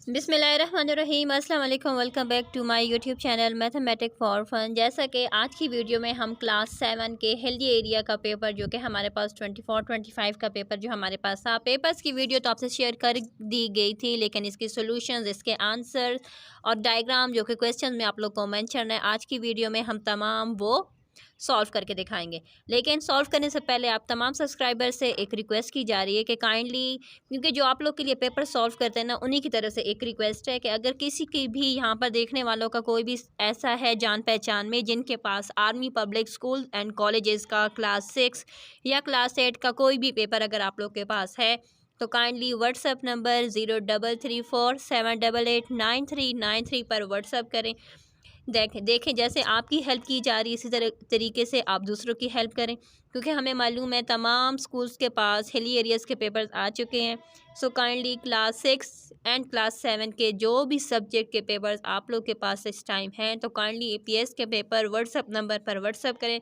बिस्मिल्लाहिर्रहमानिर्रहीम, अस्सलाम वालेकुम। Welcome back to my YouTube channel mathematic for fun. जैसा कि आज की वीडियो में हम क्लास 7 के हेल्दी एरिया का पेपर जो कि हमारे पास 24-25 का पेपर जो हमारे पास था, पेपर्स की वीडियो तो आपसे शेयर कर दी गई थी, लेकिन इसकी सॉल्यूशंस, इसके आंसर और डायग्राम जो कि क्वेश्चन में आप लोग को मेंशन है, आज की वीडियो में हम तमाम वो सॉल्व करके दिखाएंगे। लेकिन सॉल्व करने से पहले आप तमाम सब्सक्राइबर से एक रिक्वेस्ट की जा रही है कि काइंडली, क्योंकि जो आप लोग के लिए पेपर सॉल्व करते हैं ना, उन्हीं की तरफ से एक रिक्वेस्ट है कि अगर किसी की भी यहाँ पर देखने वालों का कोई भी ऐसा है जान पहचान में जिनके पास army public school and colleges का क्लास 6 या क्लास 8 का कोई भी पेपर अगर आप लोग के पास है, तो काइंडली व्हाट्सएप नंबर 0334-788-9393 पर व्हाट्सएप करें। देखें जैसे आपकी हेल्प की जा रही है, इसी तरीके से आप दूसरों की हेल्प करें, क्योंकि हमें मालूम है तमाम स्कूल्स के पास हिली एरियाज़ के पेपर्स आ चुके हैं। So kindly class 6 and class 7 के जो भी सब्जेक्ट के पेपर्स आप लोग के पास इस टाइम हैं, तो काइंडली एपीएस के पेपर व्हाट्सएप नंबर पर व्हाट्सएप करें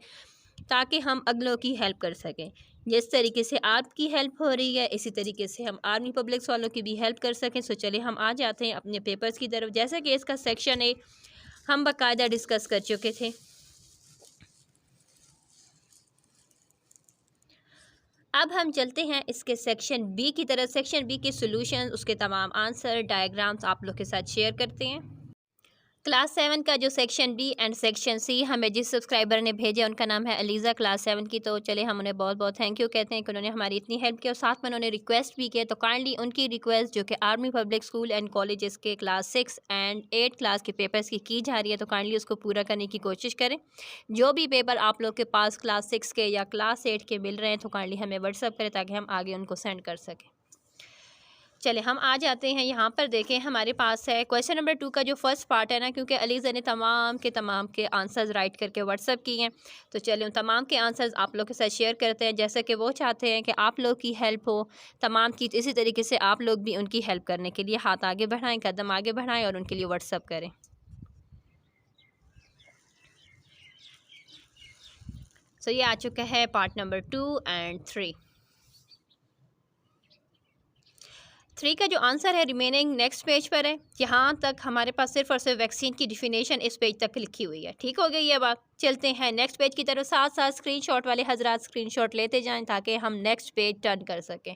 ताकि हम अगलों की हेल्प कर सकें। जिस तरीके से आपकी हेल्प हो रही है, इसी तरीके से हम आर्मी पब्लिक्स वालों की भी हेल्प कर सकें। सो चलिए हम आ जाते हैं अपने पेपर्स की तरफ। जैसे कि इसका सेक्शन ए हम बाकायदा डिस्कस कर चुके थे। अब हम चलते हैं इसके सेक्शन बी की तरफ। सेक्शन बी के सॉल्यूशन, उसके तमाम आंसर, डायग्राम्स आप लोग के साथ शेयर करते हैं। क्लास 7 का जो section B and section C हमें जिस सब्सक्राइबर ने भेजे, उनका नाम है अलीज़ा क्लास 7 की। तो चले हम उन्हें बहुत बहुत थैंक यू कहते हैं कि उन्होंने हमारी इतनी हेल्प की और साथ में उन्होंने रिक्वेस्ट भी किया। तो काइंडली उनकी रिक्वेस्ट जो कि army public school and colleges के क्लास 6 एंड 8 क्लास के पेपर्स की जा रही है, तो काइंडली उसको पूरा करने की कोशिश करें। जो भी पेपर आप लोग के पास क्लास 6 के या क्लास 8 के मिल रहे हैं, तो काइंडली हमें व्हाट्सअप करें ताकि हम आगे उनको सेंड कर सकें। चले हम आ जाते हैं यहाँ पर। देखें हमारे पास है क्वेश्चन नंबर 2 का जो फर्स्ट पार्ट है ना, क्योंकि अलीज़ा ने तमाम के आंसर्स राइट करके व्हाट्सअप किए हैं, तो चलिए उन तमाम के आंसर्स आप लोग के साथ शेयर करते हैं। जैसे कि वो चाहते हैं कि आप लोग की हेल्प हो तमाम की, तो इसी तरीके से आप लोग भी उनकी हेल्प करने के लिए हाथ आगे बढ़ाएँ, कदम आगे बढ़ाएँ और उनके लिए व्हाट्सअप करें। सो ये आ चुका है पार्ट नंबर 2 एंड 3 का जो आंसर है रिमेनिंग नेक्स्ट पेज पर है। यहाँ तक हमारे पास सिर्फ और सिर्फ वैक्सीन की डिफिनेशन इस पेज तक लिखी हुई है। ठीक हो गई ये बात। चलते हैं नेक्स्ट पेज की तरफ। साथ साथ स्क्रीनशॉट वाले हजरात स्क्रीनशॉट लेते जाएं ताकि हम नेक्स्ट पेज टर्न कर सकें।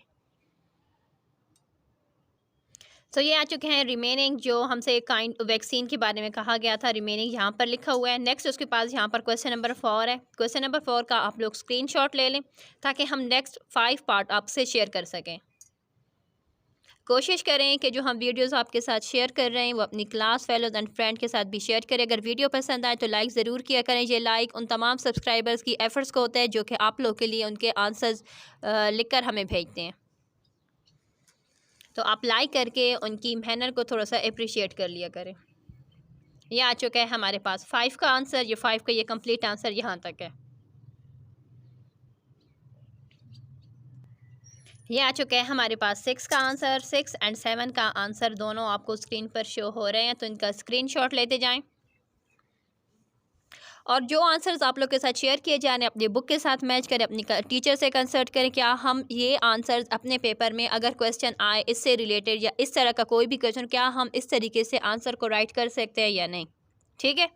तो ये आ चुके हैं रिमेनिंग जो हमसे काइंड वैक्सीन के बारे में कहा गया था, रिमेनिंग यहाँ पर लिखा हुआ है। नेक्स्ट उसके पास यहाँ पर क्वेश्चन नंबर 4 है। क्वेश्चन नंबर 4 का आप लोग स्क्रीनशॉट ले लें ताकि हम नेक्स्ट 5 पार्ट आपसे शेयर कर सकें। कोशिश करें कि जो हम वीडियोस आपके साथ शेयर कर रहे हैं वो अपनी क्लास फेलोज एंड फ्रेंड के साथ भी शेयर करें। अगर वीडियो पसंद आए तो लाइक ज़रूर किया करें। ये लाइक उन तमाम सब्सक्राइबर्स की एफर्ट्स को होता है जो कि आप लोग के लिए उनके आंसर्स लिखकर हमें भेजते हैं। तो आप लाइक करके उनकी मेहनत को थोड़ा सा अप्रिशिएट कर लिया करें। ये आ चुका है हमारे पास 5 का आंसर। ये 5 का ये कंप्लीट आंसर यहाँ तक है। ये आ चुका है हमारे पास 6 का आंसर। 6 एंड 7 का आंसर दोनों आपको स्क्रीन पर शो हो रहे हैं, तो इनका स्क्रीनशॉट लेते जाएं। और जो आंसर्स आप लोग के साथ शेयर किए जाने अपनी बुक के साथ मैच करें, अपनी टीचर से कंसल्ट करें क्या हम ये आंसर्स अपने पेपर में अगर क्वेश्चन आए इससे रिलेटेड या इस तरह का कोई भी क्वेश्चन, क्या हम इस तरीके से आंसर को राइट कर सकते हैं या नहीं। ठीक है,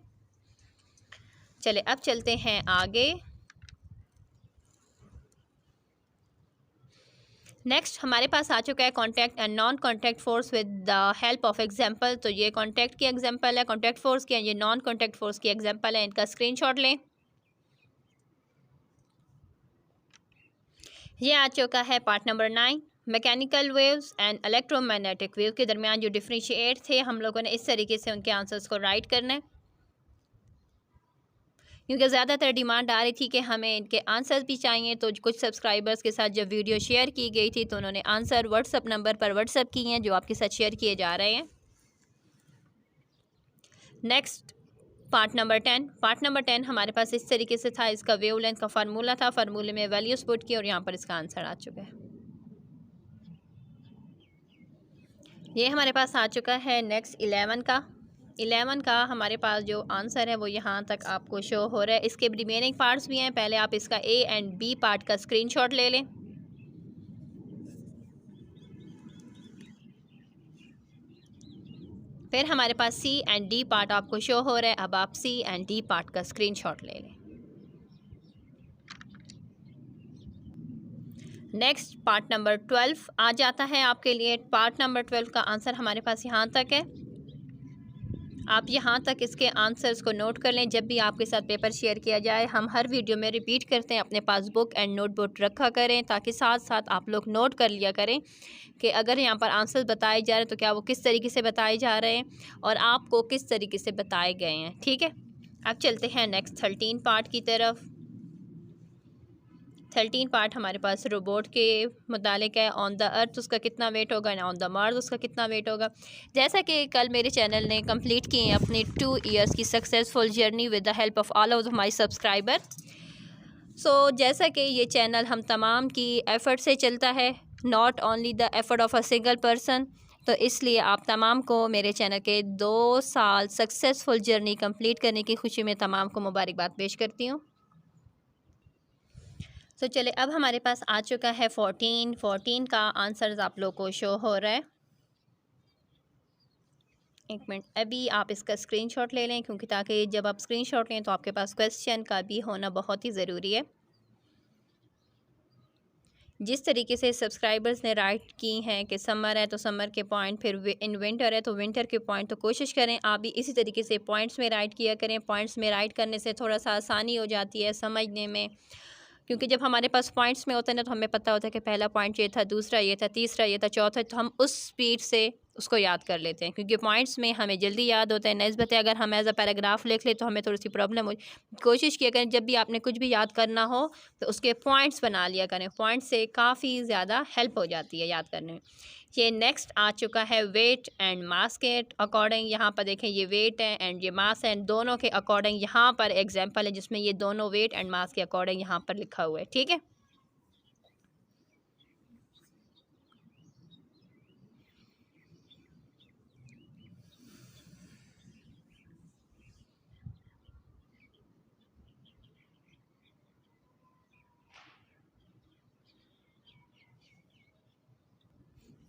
चले अब चलते हैं आगे। नेक्स्ट हमारे पास आ चुका है contact and non contact force with the help of example. तो ये कॉन्टैक्ट की एग्जाम्पल है, कॉन्टैक्ट फोर्स की, ये नॉन कॉन्टैक्ट फोर्स की एग्जाम्पल है। इनका स्क्रीनशॉट लें। ये आ चुका है part number 9। Mechanical waves and electromagnetic wave के दरमियान जो डिफ्रेंशिएट थे, हम लोगों ने इस तरीके से उनके आंसर्स को राइट करना है, क्योंकि ज़्यादातर डिमांड आ रही थी कि हमें इनके आंसर्स भी चाहिए। तो कुछ सब्सक्राइबर्स के साथ जब वीडियो शेयर की गई थी तो उन्होंने आंसर व्हाट्सअप नंबर पर व्हाट्सअप किए हैं जो आपके साथ शेयर किए जा रहे हैं। Next part number 10। Part number 10 हमारे पास इस तरीके से था। इसका वेवलेंथ का फार्मूला था, फार्मूले में वैल्यूज पुट की और यहाँ पर इसका आंसर आ चुका है। ये हमारे पास आ चुका है नेक्स्ट 11 का। 11 का हमारे पास जो आंसर है वो यहाँ तक आपको शो हो रहा है। इसके रिमेनिंग पार्ट्स भी हैं, पहले आप इसका ए एंड बी पार्ट का स्क्रीनशॉट ले लें। फिर हमारे पास सी एंड डी पार्ट आपको शो हो रहा है। अब आप सी एंड डी पार्ट का स्क्रीनशॉट ले लें। नेक्स्ट पार्ट नंबर 12 आ जाता है आपके लिए। पार्ट नंबर 12 का आंसर हमारे पास यहाँ तक है। आप यहाँ तक इसके आंसर्स को नोट कर लें। जब भी आपके साथ पेपर शेयर किया जाए, हम हर वीडियो में रिपीट करते हैं, अपने पास बुक एंड नोटबुक रखा करें ताकि साथ साथ आप लोग नोट कर लिया करें कि अगर यहाँ पर आंसर्स बताए जा रहे हैं तो क्या वो किस तरीके से बताए जा रहे हैं और आपको किस तरीके से बताए गए हैं। ठीक है, अब चलते हैं नेक्स्ट 13 पार्ट की तरफ। 13 पार्ट हमारे पास रोबोट के मुतालिक है। ऑन द अर्थ उसका कितना वेट होगा, ऑन द मार्स उसका कितना वेट होगा। जैसा कि कल मेरे चैनल ने कंप्लीट किए हैं अपनी 2 इयर्स की successful journey with the help of all of my subscriber. So जैसा कि ये चैनल हम तमाम की एफ़र्ट से चलता है, not only the effort of a single person, तो इसलिए आप तमाम को मेरे चैनल के 2 साल सक्सेसफुल जर्नी कंप्लीट करने की खुशी में तमाम को मुबारकबाद पेश करती हूँ। तो चले, अब हमारे पास आ चुका है 14 का आंसर आप लोग को शो हो रहा है। एक मिनट, अभी आप इसका स्क्रीनशॉट ले लें क्योंकि ताकि जब आप स्क्रीनशॉट लें तो आपके पास क्वेश्चन का भी होना बहुत ही ज़रूरी है। जिस तरीके से सब्सक्राइबर्स ने राइट की हैं कि समर है तो समर के पॉइंट, फिर इन विंटर है तो विंटर के पॉइंट, तो कोशिश करें आप भी इसी तरीके से पॉइंट्स में राइट किया करें। पॉइंट्स में राइट करने से थोड़ा सा आसानी हो जाती है समझने में, क्योंकि जब हमारे पास पॉइंट्स में होता है ना तो हमें पता होता है कि पहला पॉइंट ये था, दूसरा ये था, तीसरा ये था, चौथा, तो हम उस स्पीड से उसको याद कर लेते हैं क्योंकि पॉइंट्स में हमें जल्दी याद होता है। नस्बत है अगर हम एज अ पैराग्राफ लिख ले तो हमें थोड़ी सी प्रॉब्लम हो। कोशिश किया करें जब भी आपने कुछ भी याद करना हो तो उसके पॉइंट्स बना लिया करें। पॉइंट से काफ़ी ज़्यादा हेल्प हो जाती है याद करने में। ये नेक्स्ट आ चुका है वेट एंड मास के अकॉर्डिंग। यहाँ पर देखें ये वेट है एंड ये मास है, दोनों के अकॉर्डिंग यहाँ पर एग्जाम्पल है जिसमें ये दोनों वेट एंड मास के अकॉर्डिंग यहाँ पर लिखा हुआ है। ठीक है,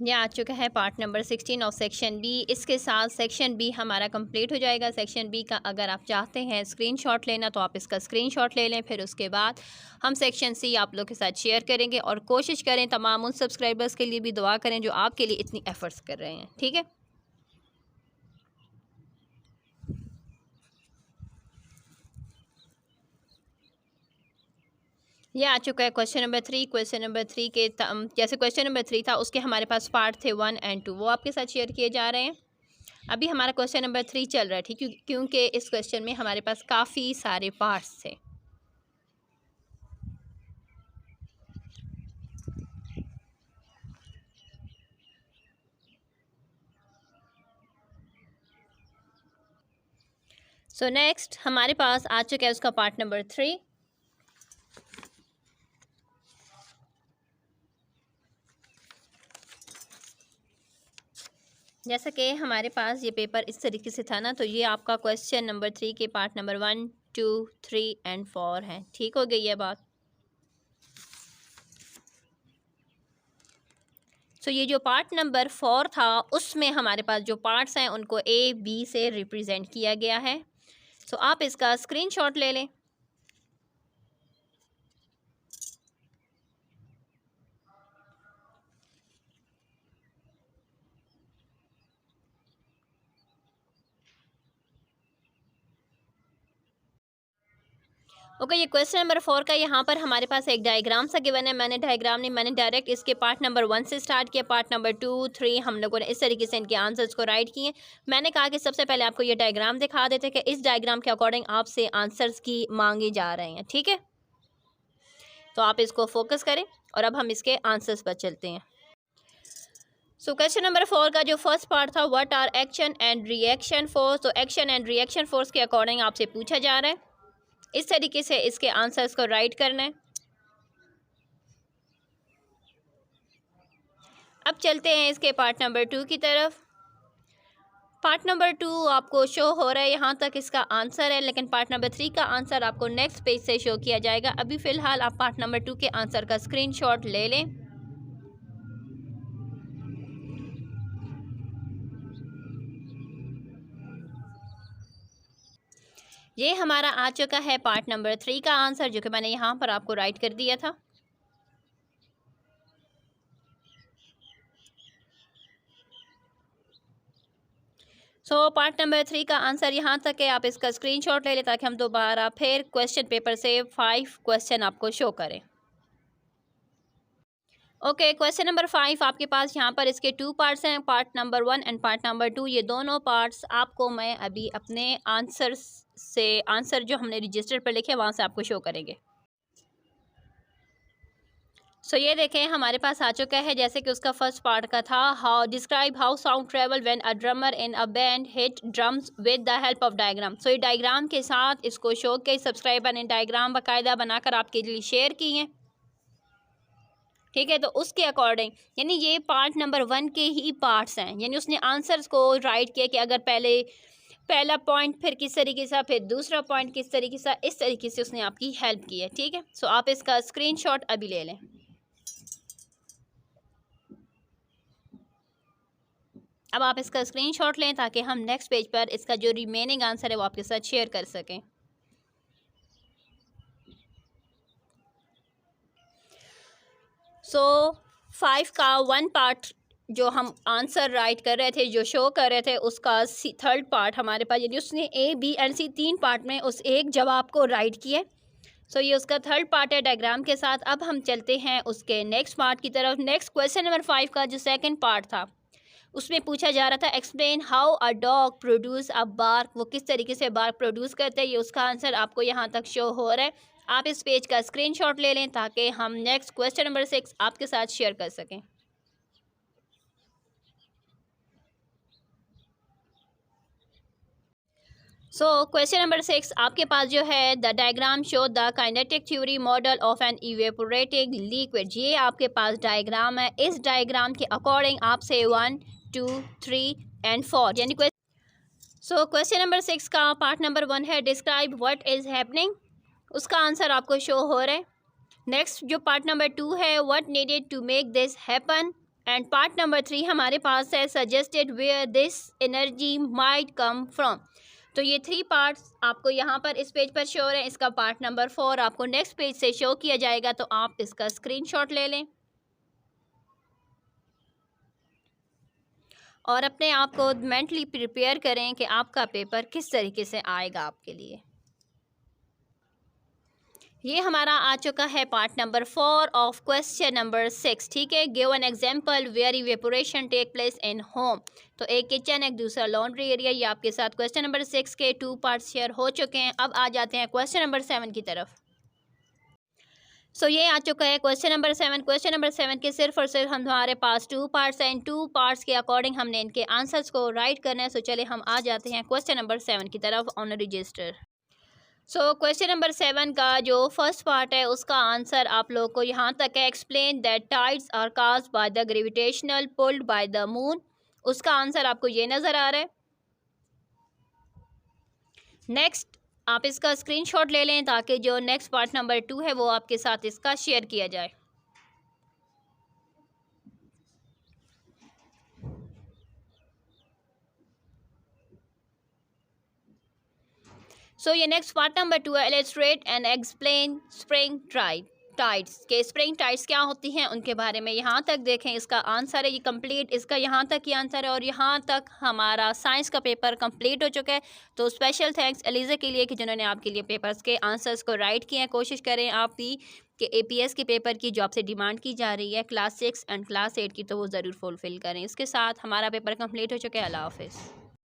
ये आ चुका है part number 16 of section B. इसके साथ सेक्शन बी हमारा कंप्लीट हो जाएगा। सेक्शन बी का अगर आप चाहते हैं स्क्रीनशॉट लेना तो आप इसका स्क्रीनशॉट ले लें। फिर उसके बाद हम सेक्शन सी आप लोग के साथ शेयर करेंगे और कोशिश करें तमाम उन सब्सक्राइबर्स के लिए भी दुआ करें जो आपके लिए इतनी एफर्ट्स कर रहे हैं। ठीक है, ये आ चुका है क्वेश्चन नंबर 3। क्वेश्चन नंबर 3 के जैसे क्वेश्चन नंबर 3 था उसके हमारे पास पार्ट थे 1 एंड 2, वो आपके साथ शेयर किए जा रहे हैं। अभी हमारा क्वेश्चन नंबर 3 चल रहा है। ठीक, क्योंकि इस क्वेश्चन में हमारे पास काफ़ी सारे पार्ट्स थे। सो नेक्स्ट हमारे पास आ चुका है उसका पार्ट नंबर 3। जैसा कि हमारे पास ये पेपर इस तरीके से था ना, तो ये आपका क्वेश्चन नंबर 3 के पार्ट नंबर 1, 2, 3 एंड 4 हैं। ठीक हो गई है बात। तो ये जो पार्ट नंबर 4 था उसमें हमारे पास जो पार्ट्स हैं उनको ए बी से रिप्रेजेंट किया गया है। तो आप इसका स्क्रीनशॉट ले लें। ओके, ये क्वेश्चन नंबर 4 का यहाँ पर हमारे पास एक डायग्राम सा गिवन है। मैंने डायरेक्ट इसके पार्ट नंबर 1 से स्टार्ट किया। पार्ट नंबर 2, 3 हम लोगों ने इस तरीके से इनके आंसर्स को राइट किए। मैंने कहा कि सबसे पहले आपको ये डायग्राम दिखा देते कि इस डायग्राम के अकॉर्डिंग आपसे आंसर्स की मांगे जा रहे हैं। ठीक है, तो आप इसको फोकस करें और अब हम इसके आंसर्स पर चलते हैं। सो क्वेश्चन नंबर 4 का जो फर्स्ट पार्ट था, what are action and reaction force. तो एक्शन एंड रिएक्शन फोर्स के अकॉर्डिंग आपसे पूछा जा रहा है। इस तरीके से इसके आंसर्स को राइट करना है। अब चलते हैं इसके पार्ट नंबर 2 की तरफ। पार्ट नंबर 2 आपको शो हो रहा है, यहाँ तक इसका आंसर है, लेकिन पार्ट नंबर 3 का आंसर आपको नेक्स्ट पेज से शो किया जाएगा। अभी फ़िलहाल आप पार्ट नंबर 2 के आंसर का स्क्रीनशॉट ले लें। ये हमारा आ चुका है पार्ट नंबर 3 का आंसर, जो कि मैंने यहाँ पर आपको राइट कर दिया था। पार्ट नंबर 3 का आंसर यहाँ तक है। आप इसका स्क्रीनशॉट ले लें ताकि हम दोबारा फिर क्वेश्चन पेपर से 5 क्वेश्चन आपको शो करें। ओके, क्वेश्चन नंबर 5 आपके पास यहाँ पर इसके 2 पार्ट्स हैं, part number 1 and part number 2। ये दोनों पार्ट्स आपको मैं अभी अपने आंसर जो हमने रजिस्टर पर लिखे वहाँ से आपको शो करेंगे। ये देखें हमारे पास आ चुका है, जैसे कि उसका फर्स्ट पार्ट का था, how describe how sound travel when a drummer in a band hit drums with the help of diagram. ये डायग्राम के साथ इसको शो के सब्सक्राइबर ने डायग्राम बाकायदा बनाकर आपके लिए शेयर की हैं। ठीक है, तो उसके अकॉर्डिंग यानी ये पार्ट नंबर 1 के ही पार्ट्स हैं, यानी उसने आंसर्स को राइट किया कि अगर पहला पॉइंट फिर किस तरीके से, फिर दूसरा पॉइंट किस तरीके से, इस तरीके से उसने आपकी हेल्प की है। ठीक है, आप इसका स्क्रीनशॉट अभी ले लें। अब आप इसका स्क्रीनशॉट लें ताकि हम नेक्स्ट पेज पर इसका जो रिमेनिंग आंसर है वो आपके साथ शेयर कर सकें। सो 5 का 1 पार्ट जो हम आंसर राइट कर रहे थे, जो शो कर रहे थे, उसका थर्ड पार्ट हमारे पास, यानी उसने A B and C 3 part में उस एक जवाब को राइट किया। ये उसका थर्ड पार्ट है डायग्राम के साथ। अब हम चलते हैं उसके नेक्स्ट पार्ट की तरफ। नेक्स्ट क्वेश्चन नंबर 5 का जो सेकंड पार्ट था उसमें पूछा जा रहा था explain how a dog produce a bark. वो किस तरीके से बार्क प्रोड्यूस करते हैं, ये उसका आंसर आपको यहाँ तक शो हो रहा है। आप इस पेज का स्क्रीनशॉट ले लें ताकि हम नेक्स्ट क्वेश्चन नंबर 6 आपके साथ शेयर कर सकें। क्वेश्चन नंबर 6 आपके पास जो है, the diagram show the kinetic theory model of an evaporating liquid. ये आपके पास डायग्राम है। इस डायग्राम के अकॉर्डिंग आपसे 1 2 3 एंड 4 यानी क्वेश्चन नंबर 6 का पार्ट नंबर 1 है डिस्क्राइब व्हाट इज़ हैपनिंग, उसका आंसर आपको शो हो रहा है। नेक्स्ट जो पार्ट नंबर 2 है, what needed to make this happen, and part number 3 हमारे पास है suggested where this energy might come from. ये 3 पार्ट्स आपको यहाँ पर इस पेज पर शो हो रहे हैं। इसका पार्ट नंबर 4 आपको नेक्स्ट पेज से शो किया जाएगा, तो आप इसका स्क्रीनशॉट ले लें और अपने आप को मेंटली प्रिपेयर करें कि आपका पेपर किस तरीके से आएगा आपके लिए। ये हमारा आ चुका है part number 4 of question number 6। ठीक है, give an example where evaporation take place in home. एक किचन, एक दूसरा लॉन्ड्री एरिया। ये आपके साथ क्वेश्चन नंबर 6 के 2 पार्ट्स शेयर हो चुके हैं। अब आ जाते हैं क्वेश्चन नंबर 7 की तरफ। ये आ चुका है क्वेश्चन नंबर 7। क्वेश्चन नंबर 7 के सिर्फ और सिर्फ हमारे पास 2 पार्ट्स हैं। इन 2 पार्ट्स के अकॉर्डिंग हमने इनके आंसर्स को राइट करना है। चले हम आ जाते हैं क्वेश्चन नंबर 7 की तरफ ऑन रजिस्टर। क्वेश्चन नंबर 7 का जो फर्स्ट पार्ट है उसका आंसर आप लोग को यहाँ तक है, explain that tides are caused by the gravitational pulled by the moon. उसका आंसर आपको ये नज़र आ रहा है। नेक्स्ट आप इसका स्क्रीनशॉट ले लें ताकि जो नेक्स्ट पार्ट नंबर 2 है वो आपके साथ इसका शेयर किया जाए। ये नेक्स्ट पार्ट नंबर 2 है, illustrate and explain spring tides के स्प्रिंग टाइड्स क्या होती हैं उनके बारे में यहाँ तक देखें। इसका आंसर है ये कंप्लीट, इसका यहाँ तक ही आंसर है और यहाँ तक हमारा साइंस का पेपर कंप्लीट हो चुका है। तो स्पेशल थैंक्स एलिज़ा के लिए कि जिन्होंने आपके लिए पेपर्स के आंसर्स को राइट किए हैं। कोशिश करें आप भी कि APS के पेपर की जो आपसे डिमांड की जा रही है क्लास 6 एंड क्लास 8 की, तो वो ज़रूर फुलफ़िल करें। इसके साथ हमारा पेपर कंप्लीट हो चुका है। अल्लाह हाफ़िज़।